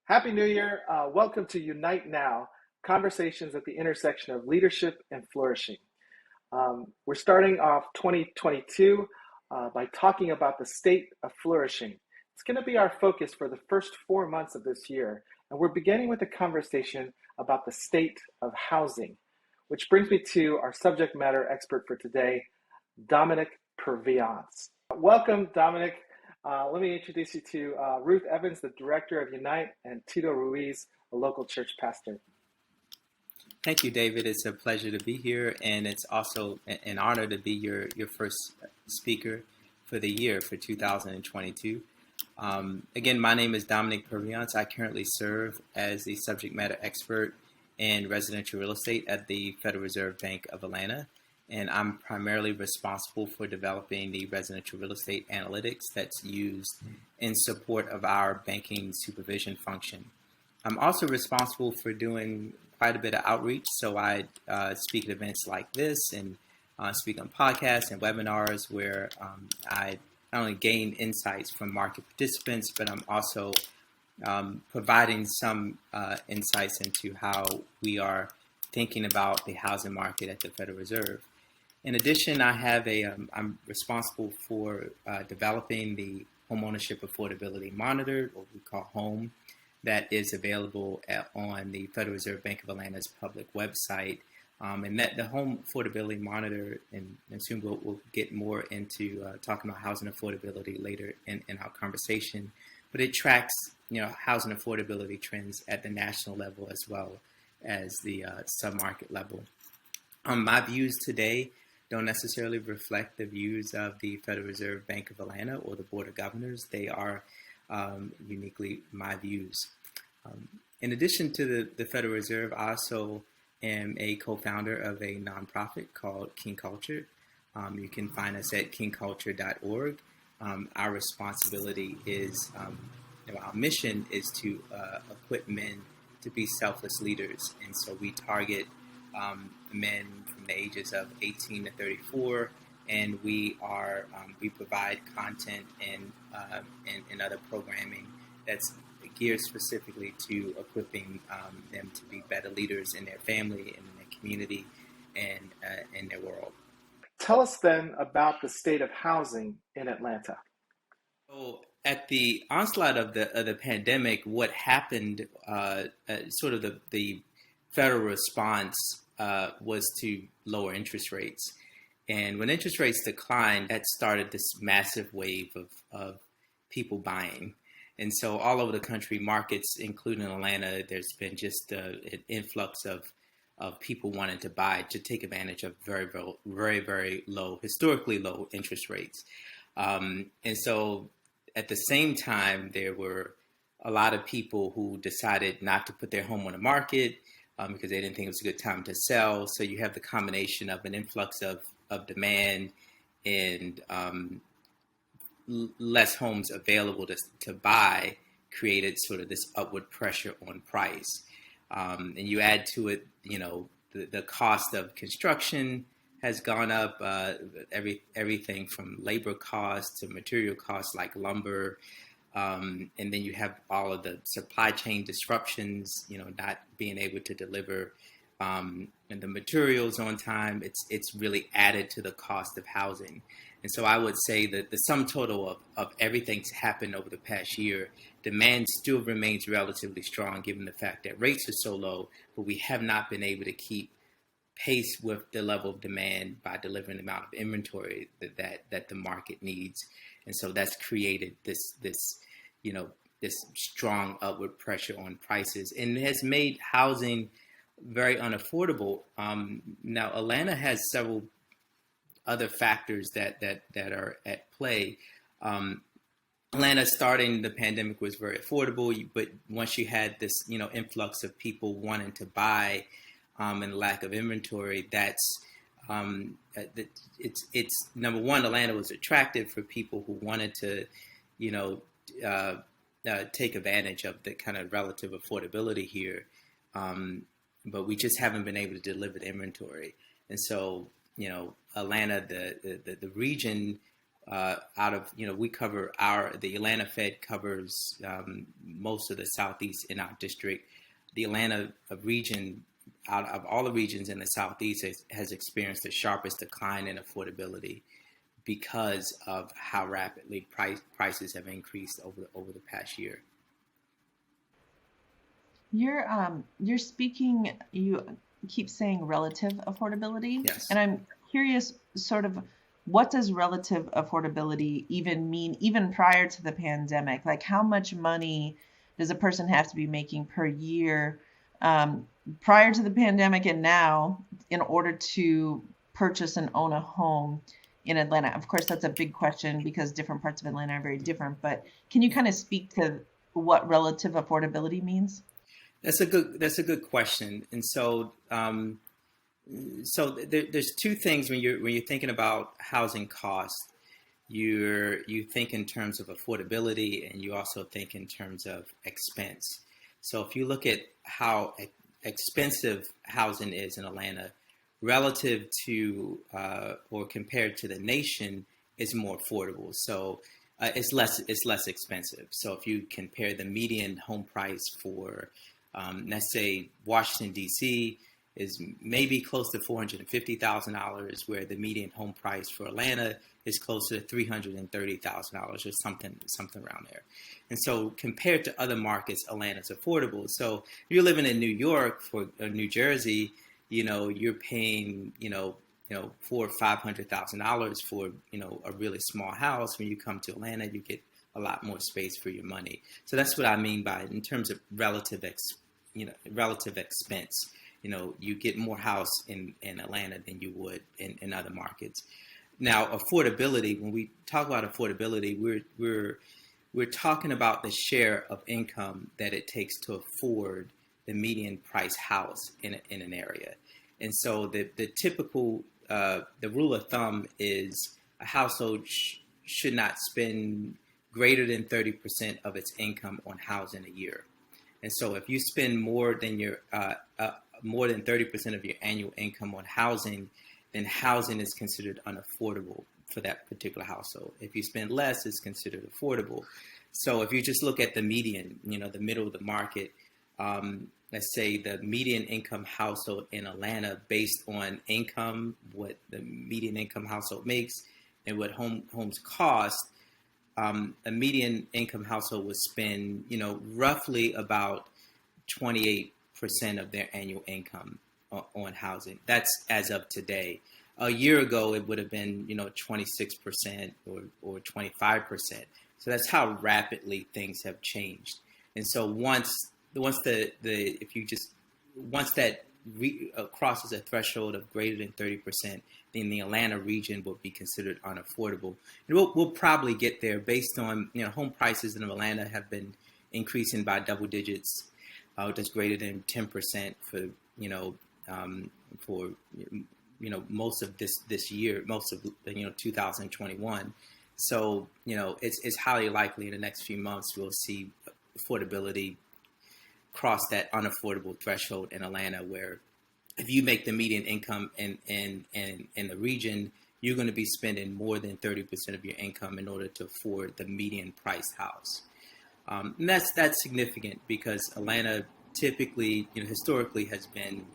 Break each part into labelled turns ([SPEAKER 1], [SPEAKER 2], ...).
[SPEAKER 1] Happy New Year. Welcome to Unite Now, conversations at the intersection of leadership and flourishing. We're starting off 2022 by talking about the state of flourishing. It's going to be our focus for the first 4 months of this year, and we're beginning with a conversation about the state of housing, which brings me to our subject matter expert for today, Domonic Purviance. Welcome, Domonic. Let me introduce you to Ruth Evans, the director of Unite, and Tito Ruiz, a local church pastor.
[SPEAKER 2] Thank you, David. It's a pleasure to be here, and it's also an honor to be your first speaker for the year for 2022. Again, my name is Domonic Purviance. I currently serve as the subject matter expert in residential real estate at the Federal Reserve Bank of Atlanta. And I'm primarily responsible for developing the residential real estate analytics that's used in support of our banking supervision function. I'm also responsible for doing quite a bit of outreach. So I speak at events like this and speak on podcasts and webinars where I not only gain insights from market participants, but I'm also providing some insights into how we are thinking about the housing market at the Federal Reserve. In addition, I'm responsible for developing the Homeownership Affordability Monitor, what we call HOME, that is available on the Federal Reserve Bank of Atlanta's public website. And that the Home Affordability Monitor, and soon we'll get more into talking about housing affordability later in our conversation, but it tracks housing affordability trends at the national level as well as the sub-market level. My views today don't necessarily reflect the views of the Federal Reserve Bank of Atlanta or the Board of Governors. They are uniquely my views. In addition to the Federal Reserve, I also am a co-founder of a nonprofit called King Culture. You can find us at kingculture.org. Our responsibility is, our mission is to equip men to be selfless leaders. And so we target men from the ages of 18 to 34, and we provide content and other programming that's geared specifically to equipping them to be better leaders in their family and in their community and in their world.
[SPEAKER 1] Tell us then about the state of housing in Atlanta.
[SPEAKER 2] So at the onslaught of the pandemic, what happened, sort of the federal response was to lower interest rates. And when interest rates declined, that started this massive wave of people buying. And so all over the country, markets, including Atlanta, there's been just an influx of people wanting to buy to take advantage of very, very, very low, historically low interest rates. And so at the same time, there were a lot of people who decided not to put their home on the market because they didn't think it was a good time to sell. So you have the combination of an influx of demand and less homes available to buy created sort of this upward pressure on price. And you add to it, the cost of construction has gone up, everything from labor costs to material costs like lumber. And then you have all of the supply chain disruptions, not being able to deliver and the materials on time. It's really added to the cost of housing. And so I would say that the sum total of everything that's happened over the past year, demand still remains relatively strong given the fact that rates are so low, but we have not been able to keep pace with the level of demand by delivering the amount of inventory that the market needs. And so that's created this strong upward pressure on prices and has made housing very unaffordable. Now, Atlanta has several other factors that are at play. Atlanta, starting the pandemic, was very affordable, but once you had this, influx of people wanting to buy and lack of inventory, that's it's number one. Atlanta was attractive for people who wanted to, take advantage of the kind of relative affordability here. But we just haven't been able to deliver the inventory. And so, Atlanta, the region out of, we cover the Atlanta Fed covers most of the Southeast in our district. The Atlanta region, out of all the regions in the Southeast, has experienced the sharpest decline in affordability because of how rapidly prices have increased over the past year.
[SPEAKER 3] You're speaking. You keep saying relative affordability,
[SPEAKER 2] Yes.
[SPEAKER 3] And I'm curious, sort of, what does relative affordability even mean, even prior to the pandemic? Like, how much money does a person have to be making per year prior to the pandemic and now in order to purchase and own a home in Atlanta? Of course, that's a big question because different parts of Atlanta are very different. But can you kind of speak to what relative affordability means?
[SPEAKER 2] That's a good question. And so there's two things when you're thinking about housing costs. You think in terms of affordability, and you also think in terms of expense. So if you look at how expensive housing is in Atlanta relative to or compared to the nation, is more affordable. So it's less expensive. So if you compare the median home price for let's say Washington, D.C. is maybe close to $450,000, where the median home price for Atlanta is closer to $330,000 or something around there. And so compared to other markets, Atlanta's affordable. So if you're living in New York or New Jersey, you're paying, $400,000 or $500,000 for, a really small house. When you come to Atlanta, you get a lot more space for your money. So that's what I mean by, in terms of relative expense. You get more house in Atlanta than you would in other markets. Now, affordability, when we talk about affordability, we're talking about the share of income that it takes to afford the median price house in an area. And so the typical, the rule of thumb is a household should not spend greater than 30% of its income on housing a year. And so if you spend more than 30% of your annual income on housing, then housing is considered unaffordable for that particular household. If you spend less, it's considered affordable. So if you just look at the median, the middle of the market, let's say the median income household in Atlanta, based on income, what the median income household makes and what homes cost, a median income household would spend, roughly about 28% of their annual income on housing. That's as of today. A year ago, it would have been, 26% or 25%. So that's how rapidly things have changed. And so once that crosses a threshold of greater than 30%, then the Atlanta region will be considered unaffordable. And we'll probably get there based on, home prices in Atlanta have been increasing by double digits, just greater than 10% for most of this year, most of 2021. So it's highly likely in the next few months we'll see affordability cross that unaffordable threshold in Atlanta, where if you make the median income in the region, you're going to be spending more than 30% of your income in order to afford the median priced house. And that's significant because Atlanta typically, historically has been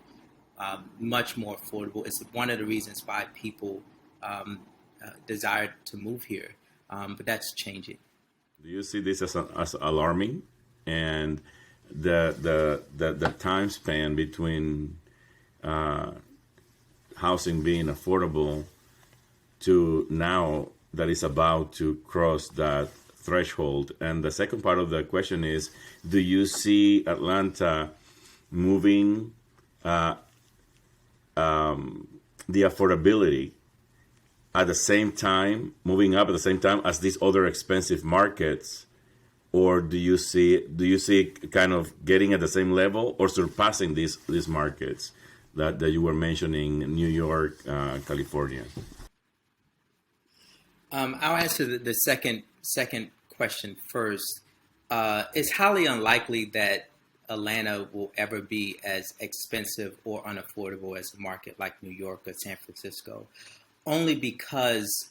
[SPEAKER 2] much more affordable. It's one of the reasons why people desire to move here, but that's changing.
[SPEAKER 4] Do you see this as alarming? And the time span between housing being affordable to now that is about to cross that threshold? And the second part of the question is, do you see Atlanta moving the affordability at the same time, moving up at the same time as these other expensive markets? Or do you see kind of getting at the same level or surpassing these markets that you were mentioning, New York, California?
[SPEAKER 2] I'll answer the second question first. It's highly unlikely that Atlanta will ever be as expensive or unaffordable as a market like New York or San Francisco. only because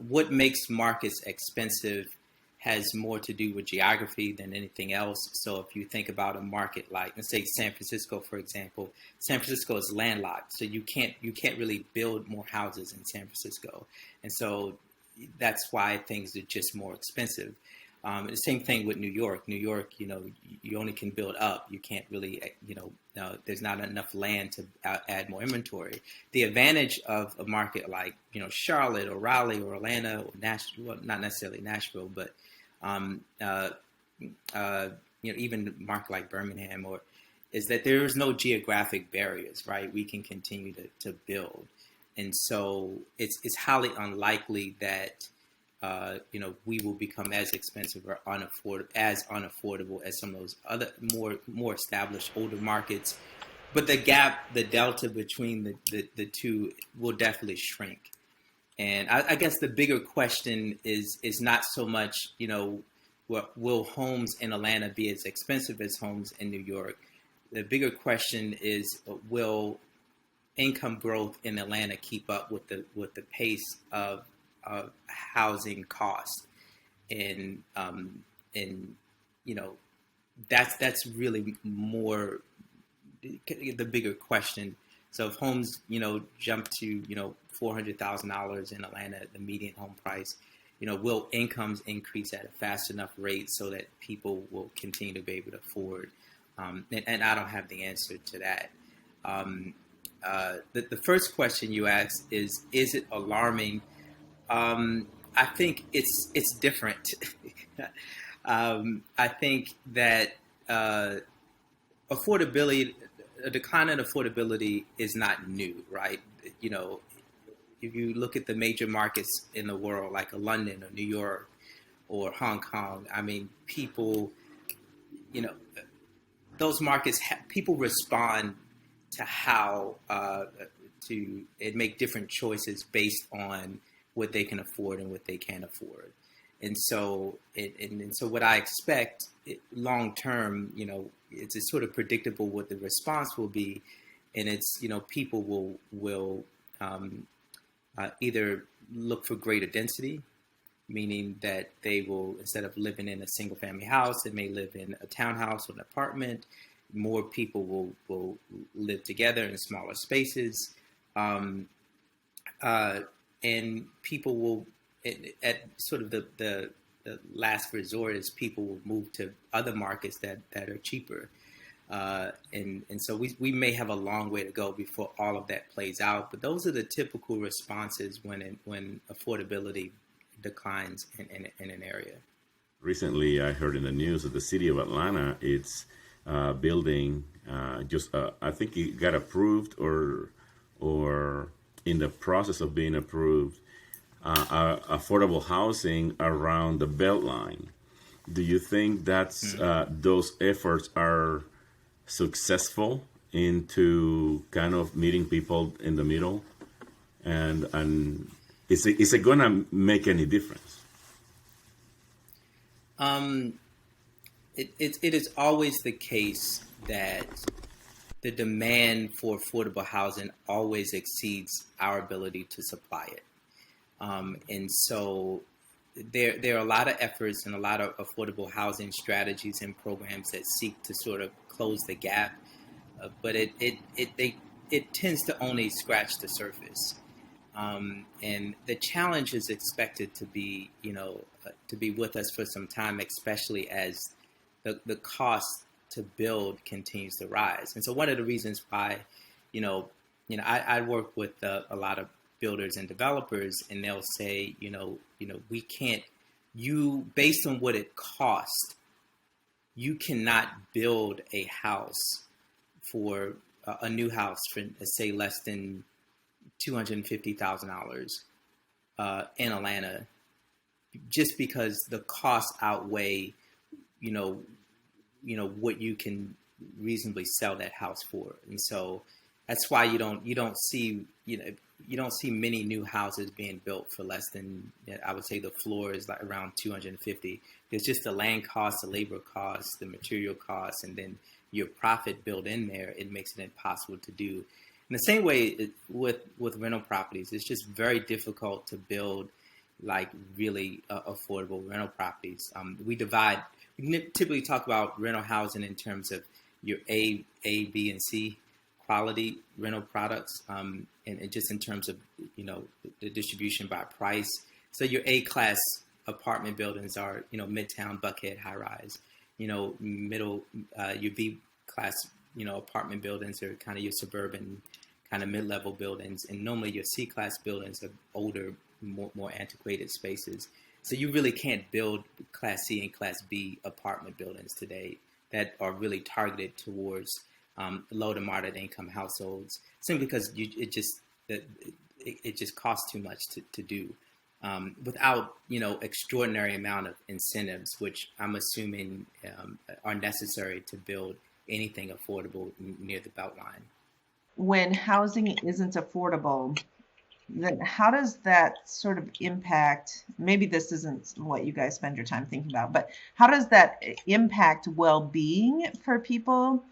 [SPEAKER 2] what makes markets expensive has more to do with geography than anything else. So if you think about a market like, let's say San Francisco, for example, San Francisco is landlocked, so you can't really build more houses in San Francisco, and so that's why things are just more expensive. The same thing with New York. New York, you only can build up. You can't really, there's not enough land to add more inventory. The advantage of a market like, Charlotte or Raleigh or Atlanta or Nashville, well, not necessarily Nashville, but, um, uh, even a market like Birmingham, is that there is no geographic barriers, right? We can continue to build. And so it's highly unlikely that, we will become as expensive or unaffordable as some of those other more established older markets. But the delta between the two will definitely shrink. And I guess the bigger question is not so much, will homes in Atlanta be as expensive as homes in New York? The bigger question is, will income growth in Atlanta keep up with the pace of housing costs? And that's really more the bigger question. So if homes jump to $400,000 in Atlanta, the median home price, will incomes increase at a fast enough rate so that people will continue to be able to afford? And I don't have the answer to that. The first question you asked is it alarming? I think it's different. I think that affordability, a decline in affordability is not new, right? If you look at the major markets in the world, like London or New York or Hong Kong, I mean, people, those markets, people respond to how to make different choices based on what they can afford and what they can't afford. And so what I expect long term, it's sort of predictable what the response will be. And it's, people will either look for greater density, meaning that they will, instead of living in a single family house, they may live in a townhouse or an apartment. More people will live together in smaller spaces. And people will, at sort of the last resort, is people will move to other markets that are cheaper. And so we may have a long way to go before all of that plays out. But those are the typical responses when affordability declines in an area. Recently,
[SPEAKER 4] I heard in the news that the city of Atlanta, it's building I think it got approved or in the process of being approved, affordable housing around the Beltline. Do you think that's those efforts are successful into kind of meeting people in the middle, and is it going to make any difference?
[SPEAKER 2] It is always the case that the demand for affordable housing always exceeds our ability to supply it. And so there are a lot of efforts and a lot of affordable housing strategies and programs that seek to sort of close the gap, but it tends to only scratch the surface. And the challenge is expected to be, to be with us for some time, especially as the cost to build continues to rise. And so one of the reasons why, I work with a lot of builders and developers, and they'll say, we can't, based on what it costs, you cannot build a house for a new house for, say, less than $250,000 in Atlanta, just because the costs outweigh, what you can reasonably sell that house for. And so that's why you don't see many new houses being built for less than, I would say the floor is like around 250. There's just the land costs, the labor costs, the material costs, and then your profit built in there. It makes it impossible to do. In the same way with rental properties, it's just very difficult to build like really affordable rental properties. We typically talk about rental housing in terms of your B, and C quality rental products, and just in terms of the distribution by price. So your A class apartment buildings are Midtown, Buckhead, high rise. Middle your B class apartment buildings are kind of your suburban kind of mid-level buildings, and normally your C class buildings are older, more antiquated spaces. So you really can't build Class C and Class B apartment buildings today that are really targeted towards low to moderate income households, simply because it just costs too much to do without extraordinary amount of incentives, which I'm assuming are necessary to build anything affordable near the Beltline.
[SPEAKER 3] When housing isn't affordable, then how does that sort of impact, maybe this isn't what you guys spend your time thinking about, but how does that impact well-being for people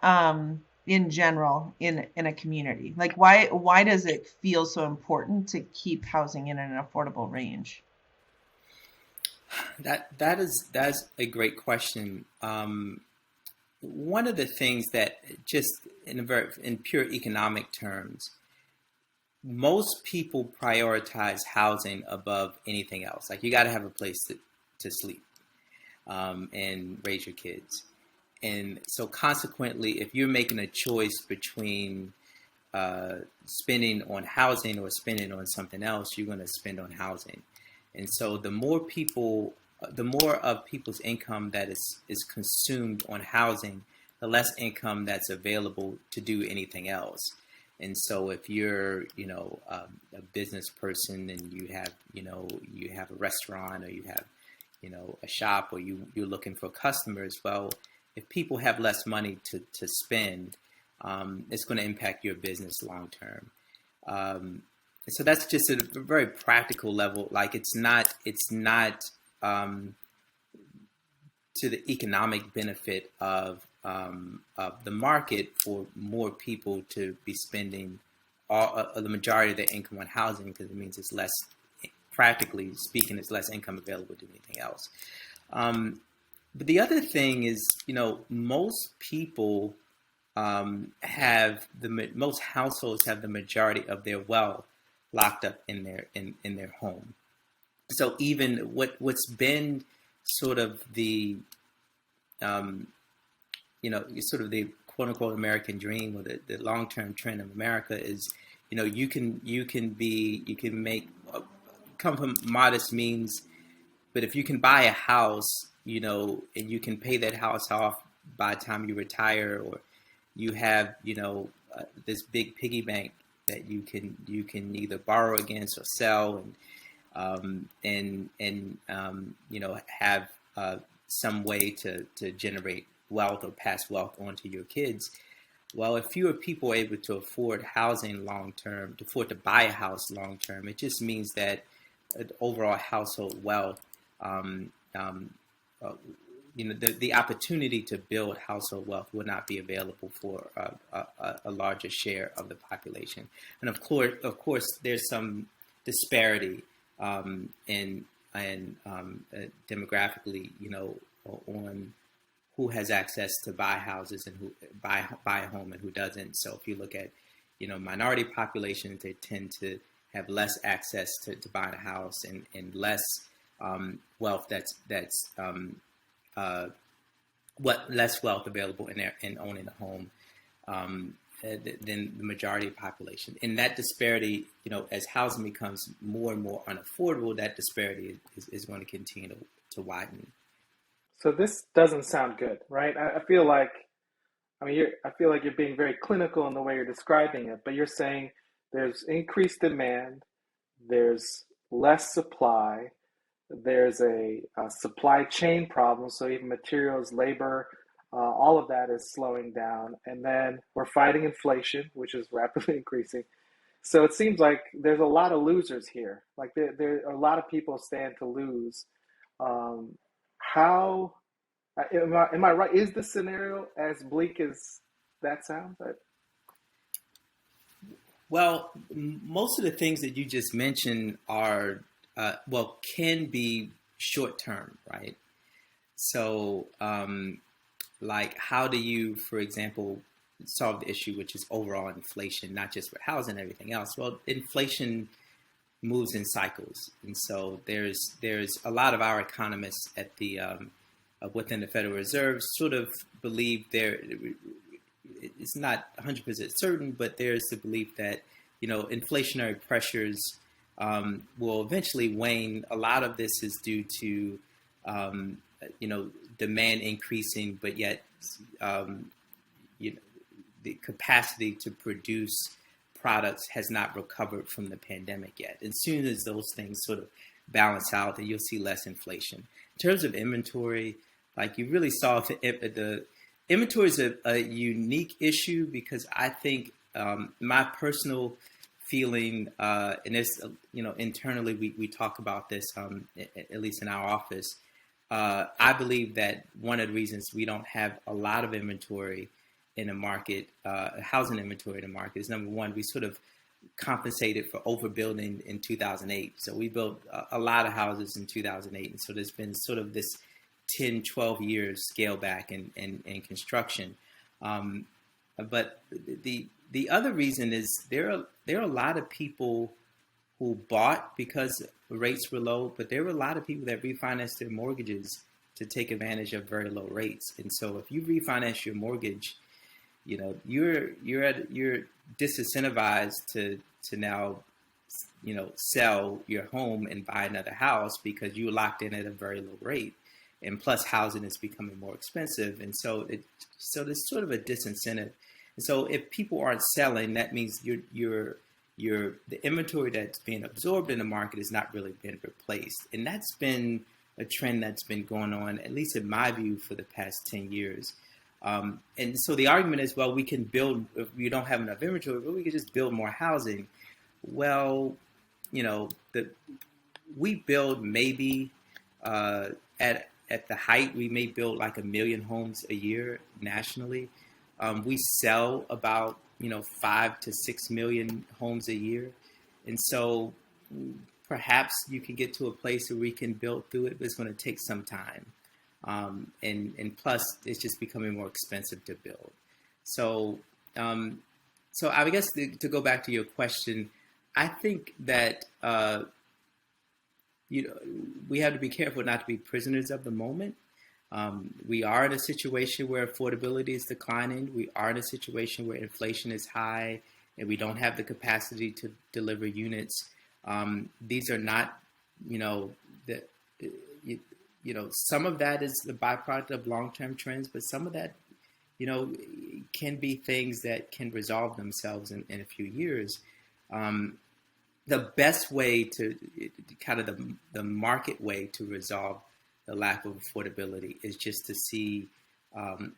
[SPEAKER 3] in general in a community? Like why does it feel so important to keep housing in an affordable range?
[SPEAKER 2] That's a great question. One of the things that just in pure economic terms, most people prioritize housing above anything else. Like you got to have a place to sleep and raise your kids. And so consequently, if you're making a choice between spending on housing or spending on something else, you're going to spend on housing. And so the more of people's income that is consumed on housing, the less income that's available to do anything else. And so if you're, a business person and you have a restaurant, or you have, a shop, or you're looking for customers, well, if people have less money to spend, it's going to impact your business long term. So that's just a very practical level. Like it's not to the economic benefit of the market for more people to be spending the majority of their income on housing, because it means it's less, practically speaking, it's less income available to do anything else. But the other thing is, most people most households have the majority of their wealth locked up in their home. So even what's been sort of the sort of the quote unquote American dream, or the long-term trend of America is, you can come from modest means, but if you can buy a house, and you can pay that house off by the time you retire, or you have, this big piggy bank that you can either borrow against or sell, and have some way to generate wealth or pass wealth on to your kids. Well, if fewer people are able to afford housing long term, to afford to buy a house long term, it just means that overall household wealth, the opportunity to build household wealth will not be available for a larger share of the population. And of course, there's some disparity demographically, on who has access to buy houses and who buy a home and who doesn't. So if you look at, minority populations, they tend to have less access to buying a house, and less wealth less wealth available in owning a home than the majority of the population. And that disparity, as housing becomes more and more unaffordable, that disparity is going to continue to widen.
[SPEAKER 1] So this doesn't sound good, right? I feel like you're being very clinical in the way you're describing it, but you're saying there's increased demand, there's less supply, there's a supply chain problem, so even materials, labor, all of that is slowing down, and then we're fighting inflation, which is rapidly increasing. So it seems like there's a lot of losers here. Like there are a lot of people stand to lose. How am I right? Is the scenario as bleak as that sounds?
[SPEAKER 2] Well, most of the things that you just mentioned are, can be short term, right? So, like, how do you, for example, solve the issue, which is overall inflation, not just for housing and everything else? Well, inflation moves in cycles, and so there's a lot of our economists at the within the Federal Reserve sort of believe there. It's not 100% certain, but there's the belief that inflationary pressures will eventually wane. A lot of this is due to demand increasing, but yet you know, the capacity to produce products has not recovered from the pandemic yet. As soon as those things sort of balance out, then you'll see less inflation. In terms of inventory, like you really saw the inventory is a unique issue because I think my personal feeling, and this, internally we talk about this, at least in our office. I believe that one of the reasons we don't have a lot of inventory in the market, housing inventory in the market, is number one, we sort of compensated for overbuilding in 2008. So we built a lot of houses in 2008. And so there's been sort of this 10, 12 years scale back in construction. But the other reason is there are a lot of people who bought because rates were low, but there were a lot of people that refinanced their mortgages to take advantage of very low rates. And so if you refinance your mortgage, you're disincentivized to now, sell your home and buy another house because you were locked in at a very low rate. And plus housing is becoming more expensive. And so there's sort of a disincentive. And so if people aren't selling, that means the inventory that's being absorbed in the market is not really being replaced. And that's been a trend that's been going on, at least in my view, for the past 10 years. And so the argument is, well, we can build, if we don't have enough inventory, but we can just build more housing. Well, we build maybe at the height, we may build like 1 million homes a year nationally. We sell about 5 to 6 million homes a year, and so perhaps you can get to a place where we can build through it, but it's going to take some time. And plus, it's just becoming more expensive to build. So I guess to go back to your question, I think that we have to be careful not to be prisoners of the moment. We are in a situation where affordability is declining. We are in a situation where inflation is high, and we don't have the capacity to deliver units. These are not, some of that is the byproduct of long-term trends, but some of that, can be things that can resolve themselves in a few years. The best way to kind of the market way to resolve the lack of affordability is just to see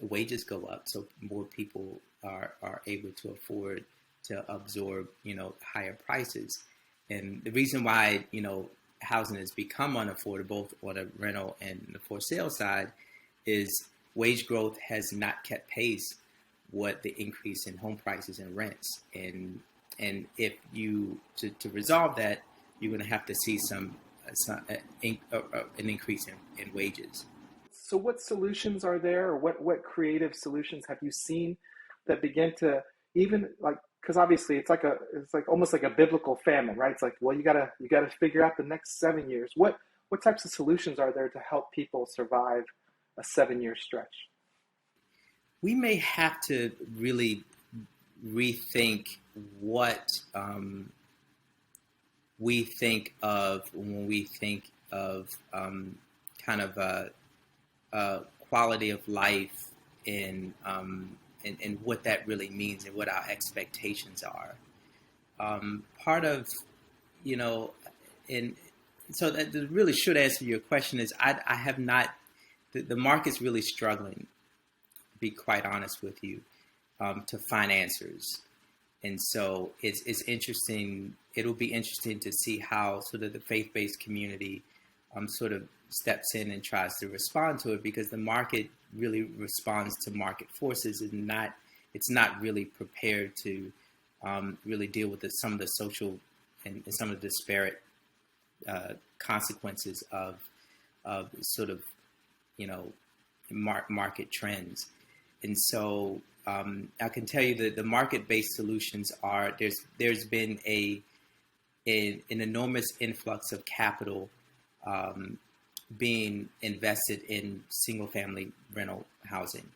[SPEAKER 2] wages go up, so more people are able to afford to absorb higher prices. And the reason why housing has become unaffordable both on the rental and the for sale side is wage growth has not kept pace with the increase in home prices and rents. And if you to resolve that, you're going to have to see an increase in wages.
[SPEAKER 1] So what solutions are there, or what creative solutions have you seen that begin to even because obviously it's like almost like a biblical famine, right? It's like, well, you gotta figure out the next 7 years. What types of solutions are there to help people survive a 7-year stretch?
[SPEAKER 2] We may have to really rethink what we think of when we think of kind of a quality of life and what that really means and what our expectations are. Part of, and so that the really short answer to your question is I have not, the market's really struggling, to be quite honest with you, to find answers. And so it's interesting. It'll be interesting to see how sort of the faith-based community sort of steps in and tries to respond to it, because the market really responds to market forces and it's not really prepared to really deal with some of the social and some of the disparate consequences of sort of, market trends. And so I can tell you that the market-based solutions there's been an enormous influx of capital being invested in single-family rental housing.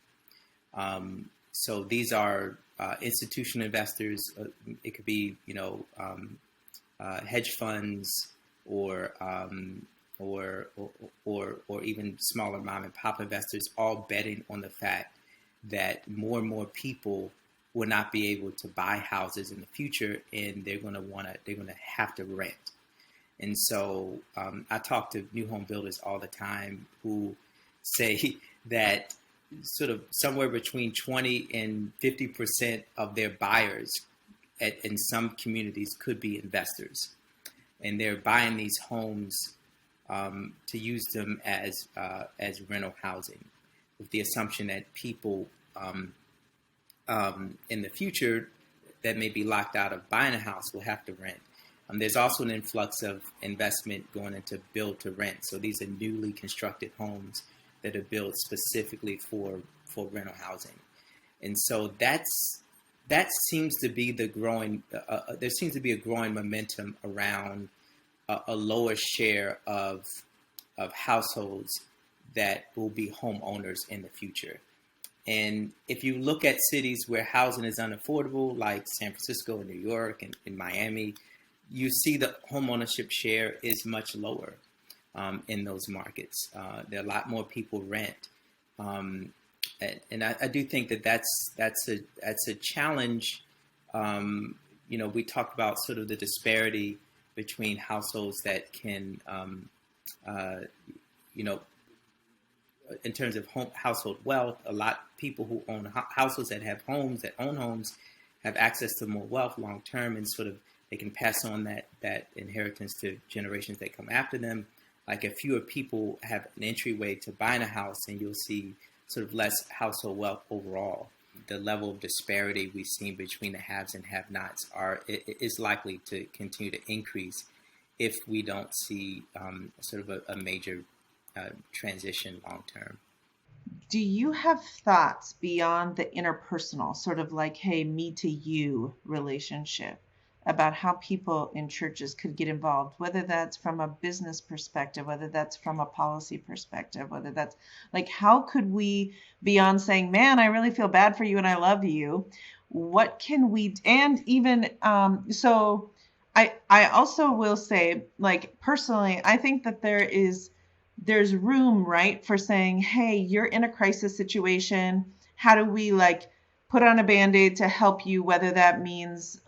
[SPEAKER 2] So these are institutional investors. It could be, hedge funds or even smaller mom and pop investors, all betting on the fact that more and more people will not be able to buy houses in the future, and they're going to have to rent. And so I talk to new home builders all the time who say that sort of somewhere between 20 and 50% of their buyers in some communities could be investors. And they're buying these homes to use them as rental housing, with the assumption that people in the future that may be locked out of buying a house will have to rent. There's also an influx of investment going into build to rent. So these are newly constructed homes that are built specifically for rental housing. And so that seems to be the growing, there seems to be a growing momentum around a lower share of households that will be homeowners in the future. And if you look at cities where housing is unaffordable, like San Francisco and New York and in Miami, you see the homeownership share is much lower in those markets. There are a lot more people rent, and I do think that's a challenge. We talked about sort of the disparity between households that can, in terms of household wealth. A lot of people who own households that own homes, have access to more wealth long term, and sort of they can pass on that inheritance to generations that come after them. Like if fewer people have an entryway to buying a house, and you'll see sort of less household wealth overall. The level of disparity we've seen between the haves and have-nots is likely to continue to increase if we don't see sort of a major transition long term.
[SPEAKER 3] Do you have thoughts beyond the interpersonal, sort of like, hey, me to you relationship, about how people in churches could get involved, whether that's from a business perspective, whether that's from a policy perspective, whether that's like, how could we, beyond saying, man, I really feel bad for you and I love you, what can we, and even, so I also will say, like, personally, I think that there's room, right, for saying, hey, you're in a crisis situation. How do we like put on a Band-Aid to help you, whether that means,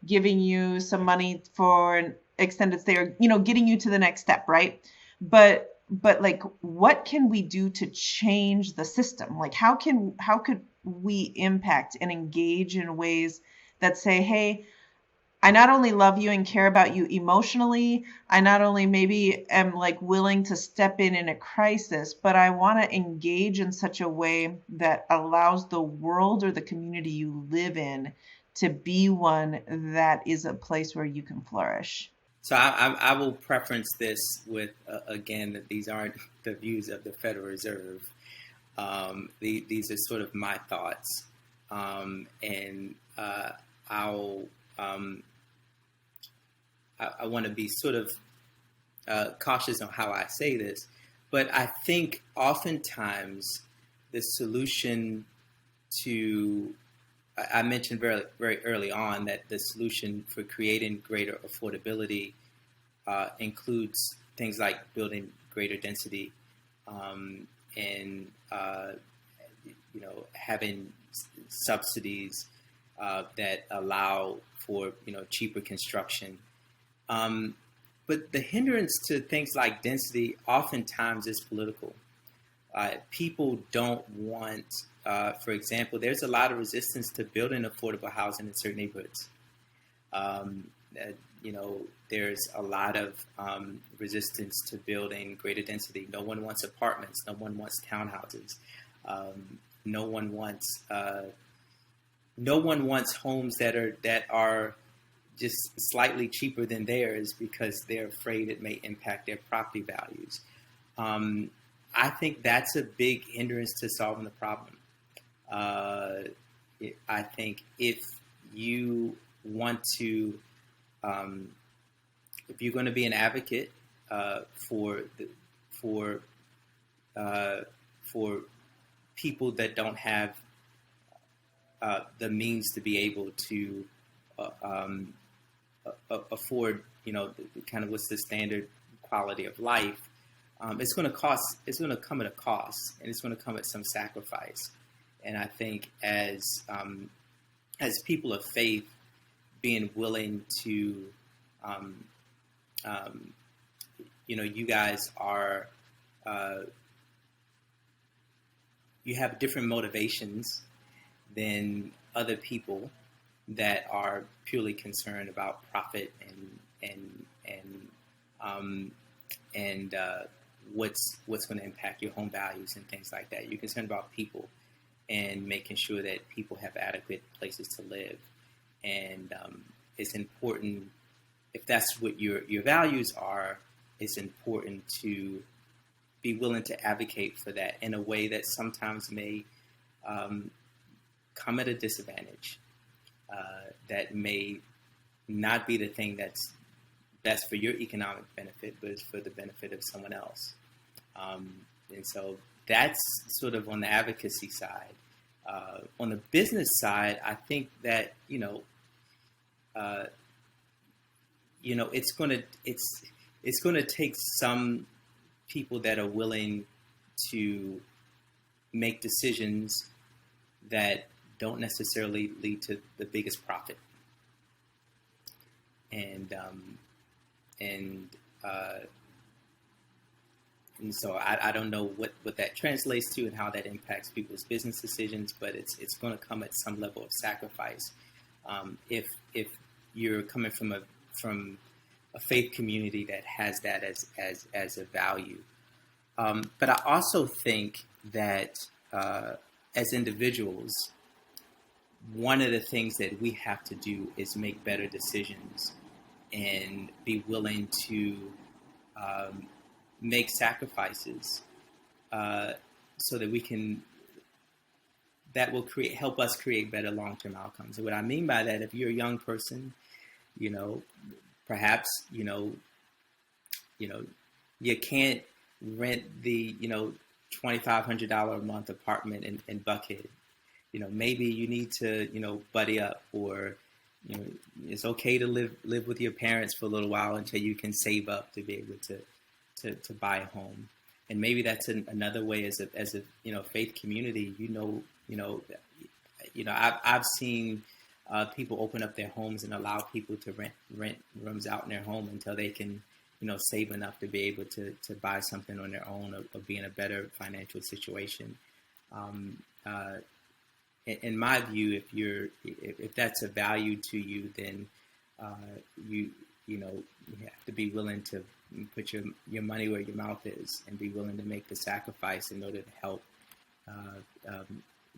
[SPEAKER 3] giving you some money for an extended stay, or, getting you to the next step, right? But like, what can we do to change the system? Like, how could we impact and engage in ways that say, hey, I not only love you and care about you emotionally, I not only maybe am like willing to step in a crisis, but I want to engage in such a way that allows the world or the community you live in to be one that is a place where you can flourish.
[SPEAKER 2] So I will preference this with, again, that these aren't the views of the Federal Reserve. These are sort of my thoughts. And I want to be sort of cautious on how I say this, but I think oftentimes the solution to, I mentioned very, very early on that the solution for creating greater affordability includes things like building greater density and having subsidies that allow for cheaper construction. But the hindrance to things like density oftentimes is political. People don't want, for example, there's a lot of resistance to building affordable housing in certain neighborhoods. There's a lot of resistance to building greater density. No one wants apartments. No one wants townhouses. No one wants no one wants homes that are just slightly cheaper than theirs because they're afraid it may impact their property values. I think that's a big hindrance to solving the problem. I think if you want to, if you're going to be an advocate for people that don't have the means to be able to afford, kind of what's the standard quality of life, it's going to cost. It's going to come at a cost, and it's going to come at some sacrifice. And I think as people of faith, being willing to, you guys are, you have different motivations than other people that are purely concerned about profit and what's going to impact your home values and things like that. You're concerned about people and making sure that people have adequate places to live. And it's important, if that's what your values are, it's important to be willing to advocate for that in a way that sometimes may come at a disadvantage, that may not be the thing that's best for your economic benefit, but it's for the benefit of someone else. And so that's sort of on the advocacy side. On the business side, I think that it's going to take some people that are willing to make decisions that don't necessarily lead to the biggest profit. And so I don't know what that translates to and how that impacts people's business decisions, but it's going to come at some level of sacrifice. If you're coming from a faith community that has that as a value. But I also think that as individuals, one of the things that we have to do is make better decisions and be willing to make sacrifices so that that will help us create better long-term outcomes. And what I mean by that, if you're a young person, perhaps, you can't rent the, $2,500 a month apartment in Buckhead. Maybe you need to, buddy up, or, it's okay to live with your parents for a little while until you can save up to be able to buy a home. And maybe that's another way as a faith community, I've seen people open up their homes and allow people to rent rooms out in their home until they can, save enough to be able to buy something on their own or be in a better financial situation. In my view, if that's a value to you, then you have to be willing to put your money where your mouth is and be willing to make the sacrifice in order to help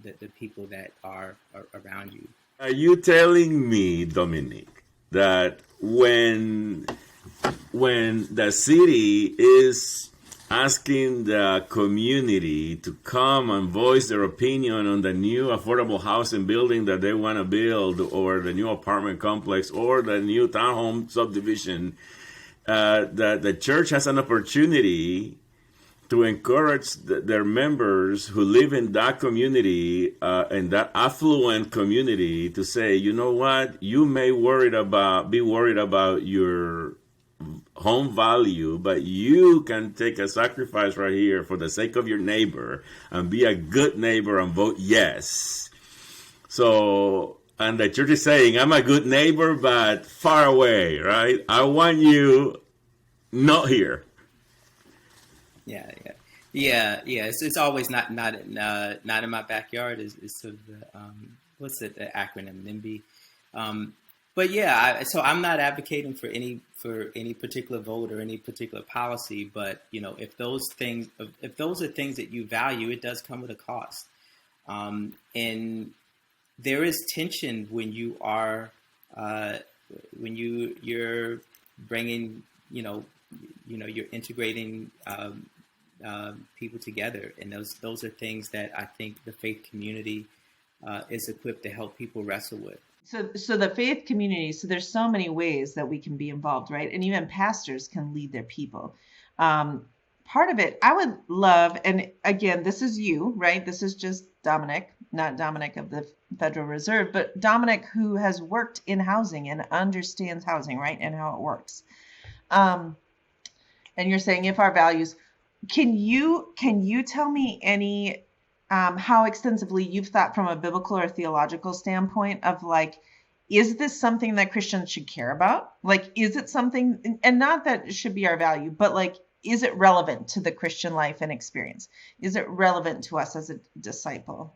[SPEAKER 2] the people that are around you.
[SPEAKER 4] Are you telling me, Dominic, that when the city is asking the community to come and voice their opinion on the new affordable housing building that they want to build, or the new apartment complex, or the new townhome subdivision, that the church has an opportunity to encourage their members who live in that community, in that affluent community, to say, you know what, you may be worried about your home value, but you can take a sacrifice right here for the sake of your neighbor and be a good neighbor and vote yes. So, and the church is saying, I'm a good neighbor, but far away, right? I want you not here.
[SPEAKER 2] Yeah. It's always not in my backyard. Is sort of the what's the acronym NIMBY. But yeah, so I'm not advocating for any particular vote or any particular policy. But if those are things that you value, it does come with a cost. And there is tension when you are you're bringing you're integrating people together, and those are things that I think the faith community is equipped to help people wrestle with.
[SPEAKER 3] So the faith community, so there's so many ways that we can be involved, right? And even pastors can lead their people. Part of it, I would love, and again, this is you, right? This is just Domonic, not Domonic of the Federal Reserve, but Domonic who has worked in housing and understands housing, right? And how it works. And you're saying if our values, can you tell me any how extensively you've thought from a biblical or theological standpoint of like, is this something that Christians should care about? Like, is it something, and not that it should be our value, but like, is it relevant to the Christian life and experience? Is it relevant to us as a disciple?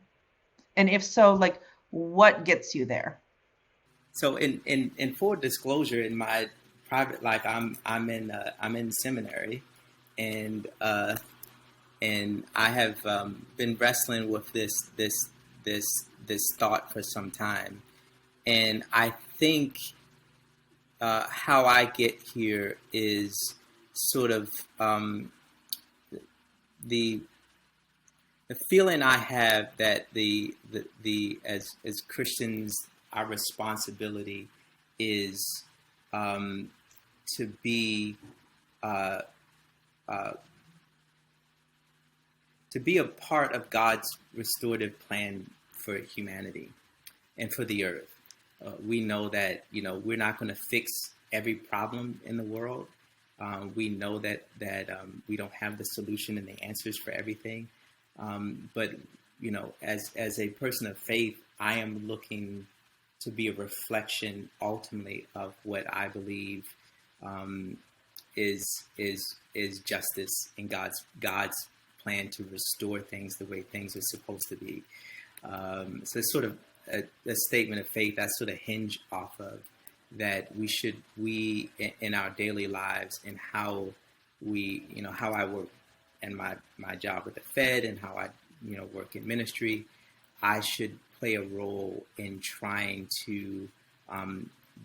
[SPEAKER 3] And if so, like, what gets you there?
[SPEAKER 2] So in full disclosure, in my private life, I'm in seminary, and I have been wrestling with this thought for some time, and I think how I get here is sort of the feeling I have that the as Christians, our responsibility is to be a part of God's restorative plan for humanity and for the earth. We know that we're not going to fix every problem in the world. We know that we don't have the solution and the answers for everything. But as a person of faith, I am looking to be a reflection ultimately of what I believe is justice in God's plan to restore things the way things are supposed to be. So it's sort of a statement of faith I sort of hinge off of, that we in our daily lives and how how I work in my job with the Fed and how I work in ministry, I should play a role in trying to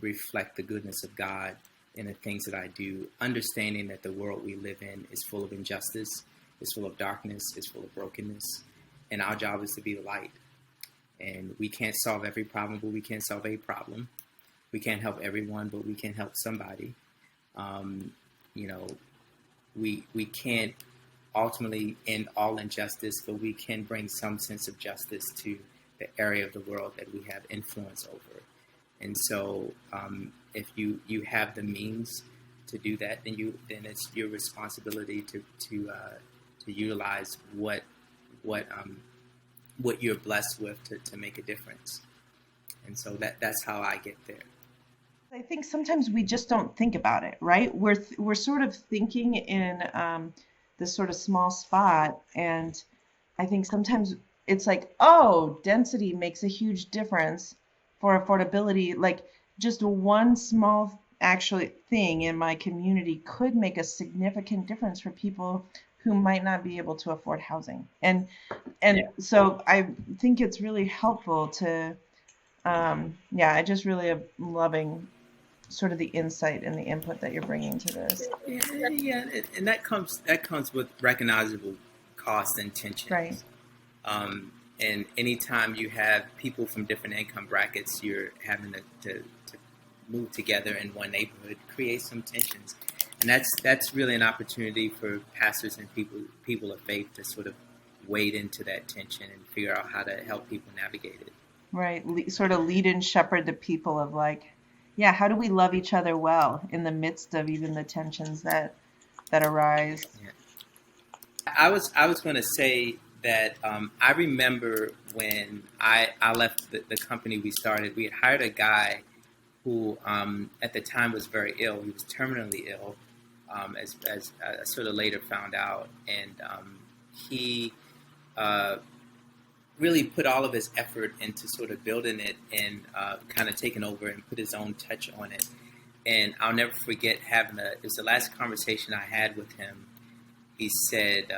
[SPEAKER 2] reflect the goodness of God in the things that I do, understanding that the world we live in is full of injustice, is full of darkness, is full of brokenness, and our job is to be the light. And we can't solve every problem, but we can solve a problem. We can't help everyone, but we can help somebody. We can't ultimately end all injustice, but we can bring some sense of justice to the area of the world that we have influence over. And so, if you have the means to do that, then it's your responsibility to utilize what you're blessed with to make a difference. And so that's how I get there.
[SPEAKER 3] I think sometimes we just don't think about it, right? We're sort of thinking in this sort of small spot, and I think sometimes it's like, oh, density makes a huge difference for affordability. Like just one small actually thing in my community could make a significant difference for people who might not be able to afford housing. And so I think it's really helpful to, I just really am loving sort of the insight and the input that you're bringing to this.
[SPEAKER 2] Yeah, and that comes with recognizable cost and tensions.
[SPEAKER 3] Right.
[SPEAKER 2] And anytime you have people from different income brackets, you're having to move together in one neighborhood, create some tensions. And that's really an opportunity for pastors and people of faith to sort of wade into that tension and figure out how to help people navigate it.
[SPEAKER 3] Right. Sort of lead and shepherd the people of like, yeah, how do we love each other well in the midst of even the tensions that arise?
[SPEAKER 2] Yeah. I was going to say that I remember when I left the company we started, we had hired a guy who at the time was very ill. He was terminally ill, as I sort of later found out. And he really put all of his effort into sort of building it and kind of taking over and put his own touch on it. And I'll never forget it was the last conversation I had with him. He said,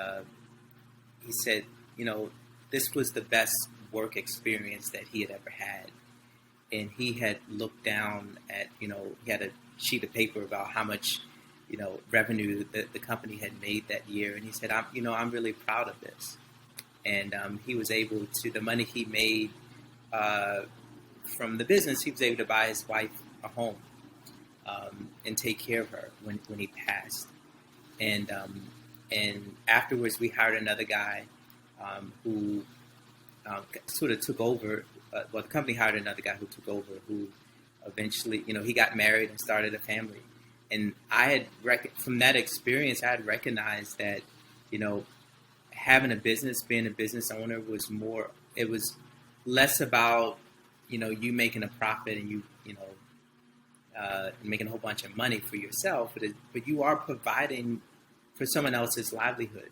[SPEAKER 2] this was the best work experience that he had ever had. And he had looked down at, he had a sheet of paper about how much, revenue the company had made that year. And he said, I'm really proud of this. And he was able to, the money he made from the business, he was able to buy his wife a home and take care of her when he passed. And afterwards, we hired another guy who sort of took over. The company hired another guy who took over, who eventually, he got married and started a family. And I had, from that experience, I had recognized that, having a business, being a business owner it was less about, you making a profit and making a whole bunch of money for yourself, but you are providing for someone else's livelihood.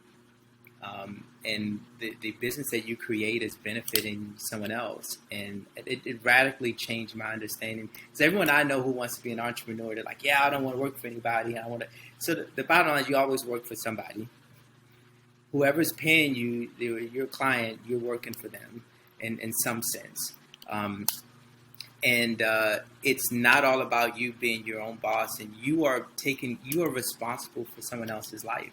[SPEAKER 2] And the business that you create is benefiting someone else. And it radically changed my understanding. Because everyone I know who wants to be an entrepreneur, they're like, yeah, I don't want to work for anybody. So the bottom line is you always work for somebody. Whoever's paying you, your client, you're working for them in some sense. And it's not all about you being your own boss, and you are responsible for someone else's life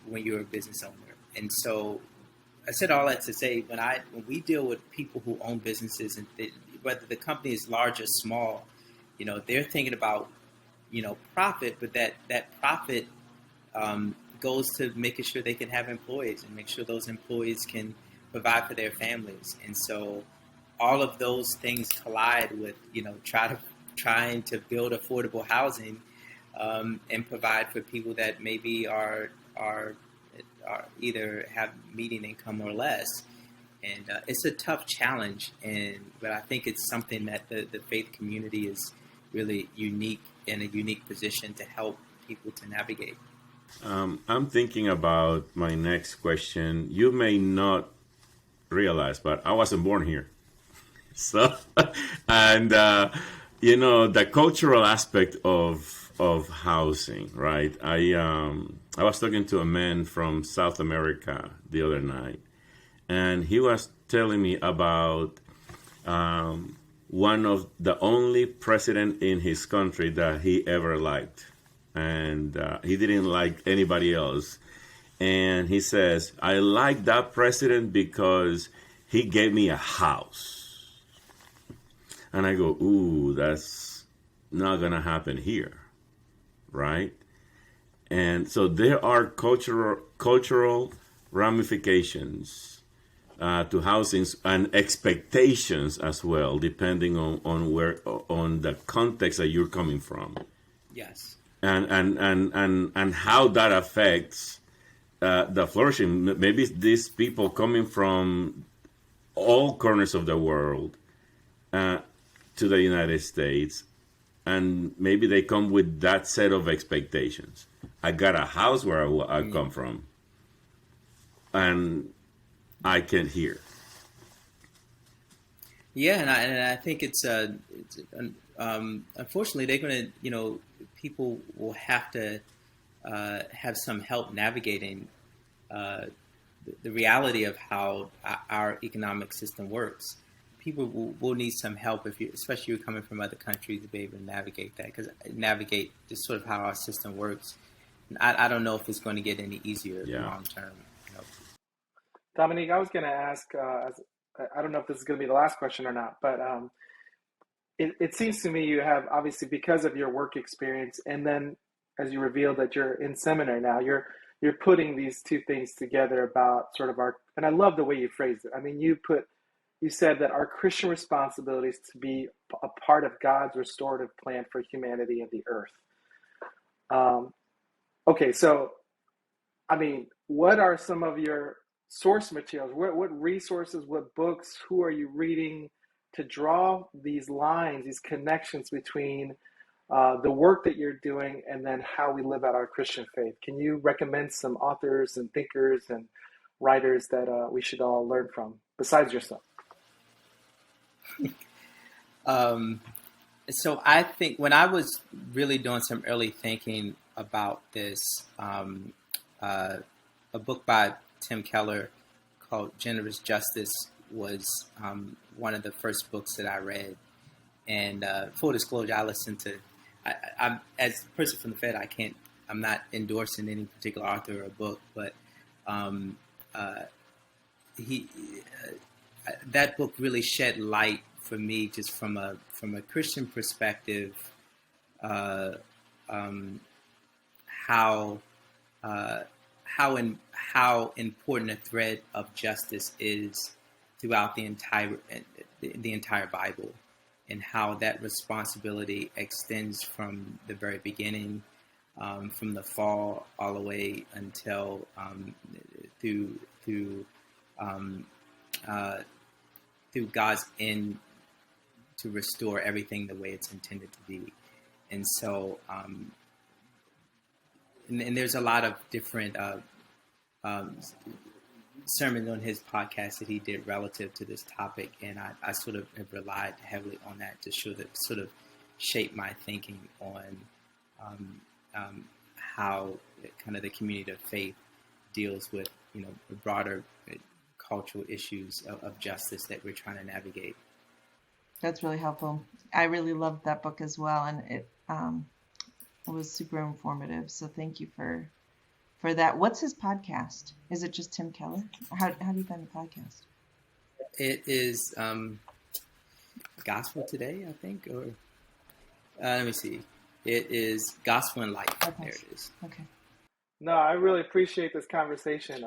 [SPEAKER 2] when you're a business owner. And so I said all that to say, when we deal with people who own businesses, and whether the company is large or small, they're thinking about, profit, but that profit goes to making sure they can have employees and make sure those employees can provide for their families. And so all of those things collide with, trying to build affordable housing and provide for people that maybe are either have median income or less. And it's a tough challenge, but I think it's something that the faith community is really unique, in a unique position to help people to navigate.
[SPEAKER 4] I'm thinking about my next question. You may not realize, but I wasn't born here. So, and the cultural aspect of housing, right? I was talking to a man from South America the other night, and he was telling me about one of the only president in his country that he ever liked, and he didn't like anybody else. And he says, I like that president because he gave me a house. And I go, ooh, that's not going to happen here, right? And so there are cultural ramifications to housings and expectations as well, depending on the context that you're coming from.
[SPEAKER 2] Yes.
[SPEAKER 4] And how that affects the flourishing. Maybe these people coming from all corners of the world to the United States, and maybe they come with that set of expectations. I got a house where I come from, and I can't hear.
[SPEAKER 2] Yeah, and I think it's unfortunately they're going to, people will have to have some help navigating the reality of how our economic system works. People will need some help, especially you're coming from other countries, to be able to navigate that, because navigate just sort of how our system works. And I don't know if it's going to get any easier long term.
[SPEAKER 1] Dominique, I was going to ask, I don't know if this is going to be the last question or not, but it seems to me you have, obviously, because of your work experience, and then as you revealed that you're in seminary now, you're putting these two things together about sort of and I love the way you phrased it. I mean, you said that our Christian responsibility is to be a part of God's restorative plan for humanity and the earth. Okay, so, I mean, what are some of your source materials? What resources, what books, who are you reading to draw these lines, these connections between the work that you're doing and then how we live out our Christian faith? Can you recommend some authors and thinkers and writers that we should all learn from, besides yourself?
[SPEAKER 2] So I think when I was really doing some early thinking about this, a book by Tim Keller called Generous Justice was one of the first books that I read. And full disclosure, I listened to. I'm as a person from the Fed. I'm not endorsing any particular author or book, but um, he that book really shed light for me, just from a Christian perspective, uh, um, how how important a thread of justice is throughout the entire Bible, and how that responsibility extends from the very beginning, from the fall all the way until through um, uh, through God's end to restore everything the way it's intended to be. And so, and there's a lot of different um, sermons on his podcast that he did relative to this topic, and I sort of have relied heavily on that to sort of shape my thinking on how kind of the community of faith deals with, you know, the broader cultural issues of justice that we're trying to navigate.
[SPEAKER 3] That's really helpful. I really loved that book as well, and it was super informative. So thank you for that. What's his podcast? Is it just Tim Keller? How do you find the podcast?
[SPEAKER 2] It is Gospel Today, I think, or let me see. It is Gospel in Life.
[SPEAKER 3] Okay.
[SPEAKER 2] There it is.
[SPEAKER 3] Okay.
[SPEAKER 1] No, I really appreciate this conversation.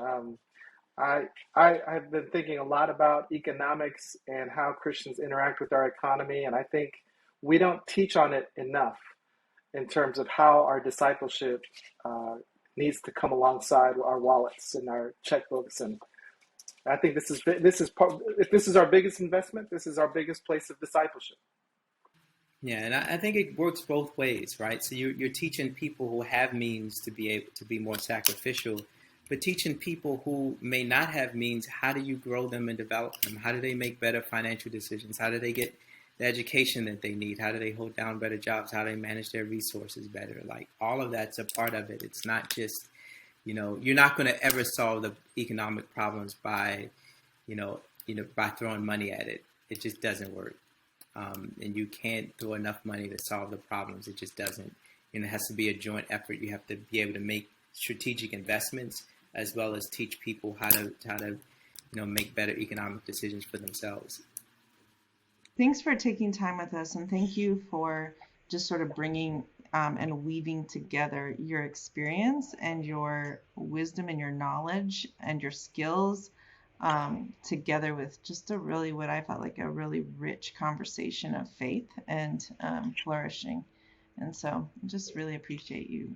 [SPEAKER 1] I've been thinking a lot about economics and how Christians interact with our economy, and I think we don't teach on it enough in terms of how our discipleship needs to come alongside our wallets and our checkbooks. And I think this is part. If this is our biggest investment, this is our biggest place of discipleship.
[SPEAKER 2] Yeah, and I think it works both ways, right? So you're teaching people who have means to be able to be more sacrificial, but teaching people who may not have means, how do you grow them and develop them? How do they make better financial decisions? How do they get the education that they need? How do they hold down better jobs? How do they manage their resources better? Like, all of that's a part of it. It's not just, you know, you're not going to ever solve the economic problems by, by throwing money at it. It just doesn't work. And you can't throw enough money to solve the problems. It just doesn't. It has to be a joint effort. You have to be able to make strategic investments, as well as teach people how to make better economic decisions for themselves.
[SPEAKER 3] Thanks for taking time with us, and thank you for just sort of bringing and weaving together your experience and your wisdom and your knowledge and your skills together with just what I felt like a really rich conversation of faith and flourishing. And so I just really appreciate you